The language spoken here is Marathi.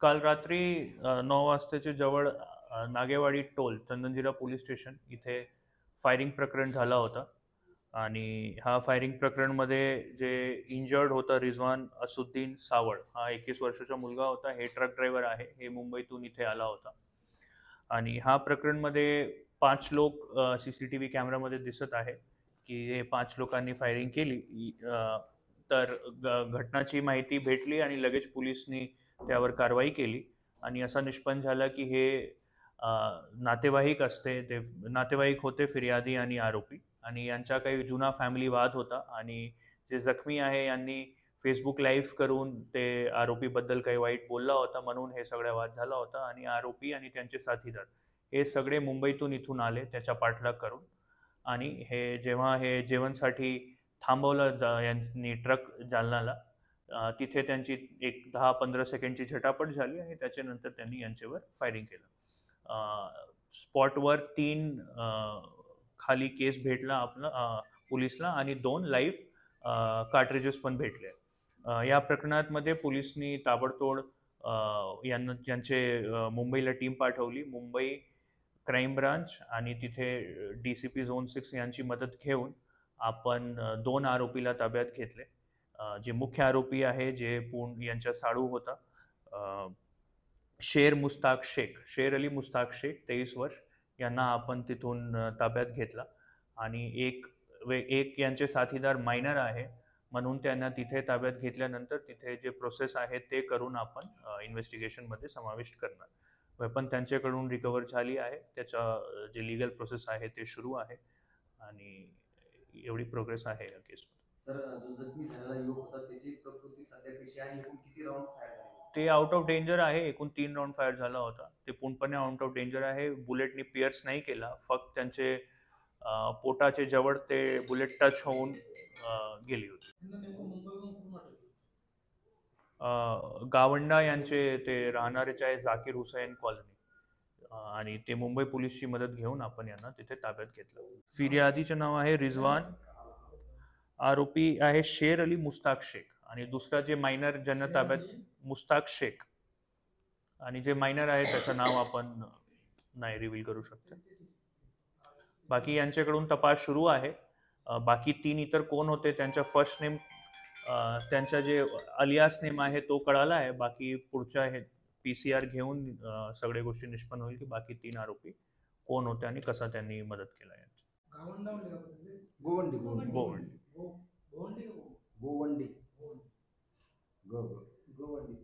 काल रात्री 9 वाजताच्या जवळ Nagewadi toll Chandanzira police station इथे फायरिंग प्रकरण झाला होता. आणि हा फायरिंग प्रकरणमध्ये जे इंजर्ड होता रिजवान असुद्दीन सावळ, हा 21 वर्षाचा मुलगा होता. हे ट्रक ड्रायव्हर आहे. हे मुंबईतून इथे आला होता. आणि हा प्रकरणमध्ये 5 लोक CCTV कॅमेरामध्ये दिसत आहे की हे 5 लोकांनी फायरिंग केली. तर घटनाची माहिती भेटली आणि लगेच पोलिसांनी त्यावर कारवाई केली. आणि असा निष्पन्न झाला की हे नातेवाईक असते, ते नातेवाईक होते फिर्यादी आणि आरोपी, आणि यांचा काही जुना फॅमिली वाद होता. आणि जे जखमी आहे यांनी फेसबुक लाईव्ह करून ते आरोपीबद्दल काही वाईट बोलला होता, म्हणून हे सगळा वाद झाला होता. आणि आरोपी आणि त्यांचे साथीदार हे सगळे मुंबईतून इथून आले त्याच्या पाठलाग करून. आणि हे जेव्हा हे जेवणसाठी थांबवलं यांनी ट्रक जालनाला, तिथे त्यांची एक 10-15 सेकंडची झटापट झाली आणि त्याच्यानंतर त्यांनी यांच्यावर फायरिंग केलं. स्पॉटवर 3 खाली केस भेटला आपला पोलिसला, आणि 2 लाईव्ह कार्ट्रिजेस पण भेटले. या प्रकरणामध्ये पोलिसांनी ताबडतोड यांचे मुंबईला टीम पाठवली. मुंबई क्राईम ब्रांच आणि तिथे DCP झोन 6 यांची मदत घेऊन आपण 2 आरोपीला ताब्यात घेतले. जे मुख्य आरोपी आहे, जे यांच्या साडू होता, शेर अली मुस्ताक शेख 23 वर्ष, यांना आपण तिथून ताब्यात घेतला. आणि एक यांचे साथीदार मायनर आहे, म्हणून त्यांना तिथे ताब्यात घेतल्यानंतर तिथे जे प्रोसेस आहे ते करून आपण इन्व्हेस्टिगेशनमध्ये समाविष्ट करणार. वेपन त्यांच्याकडून रिकवर झाली आहे. त्याचा जे लिगल प्रोसेस आहे ते सुरू आहे. आणि एवढी प्रोग्रेस आहे या केसमध्ये. सर, जो जखमी झालेला युवक होता त्याची प्रकृती सध्या कशी आहे आणि एकूण किती राऊंड फायर झाले? ते आउट ऑफ डेंजर आहे. एकूण 3 राऊंड फायर झाला होता. ते पूर्णपणे आउट ऑफ डेंजर आहे. बुलेटनी पिअर्स नाही केला, फक्त त्यांचे पोटाचे जवळ ते बुलेट टच होऊन गेली होती. गावंडा यांचे ते राहणारेच आहे, झाकीर हुसैन कॉलनी. आणि ते मुंबई पोलीसची मदत घेऊन आपण यांना तिथे ताब्यात घेतलं. फिर्यादीचे नाव आहे रिजवान, आरोपी आहे शेर अली मुस्ताक शेख, आणि दुसरा जे मायनर ज्यांना ताब्यात मुस्ताक शेख, आणि जे मायनर आहे त्याचं नाव आपण नाही रिव्हील करू शकतो. बाकी यांच्याकडून तपास सुरू आहे. बाकी 3 इतर कोण होते त्यांच्या फर्स्ट नेम, त्यांचा जे अलियास नेम आहे तो कळाला आहे. बाकी पुढच्या हे PCR घेऊन सगळ्या गोष्टी निष्पन्न होईल की बाकी 3 आरोपी कोण होते आणि कसा त्यांनी मदत केला यांची. गोवंडी गोवंडी गोवंडी गोवंडी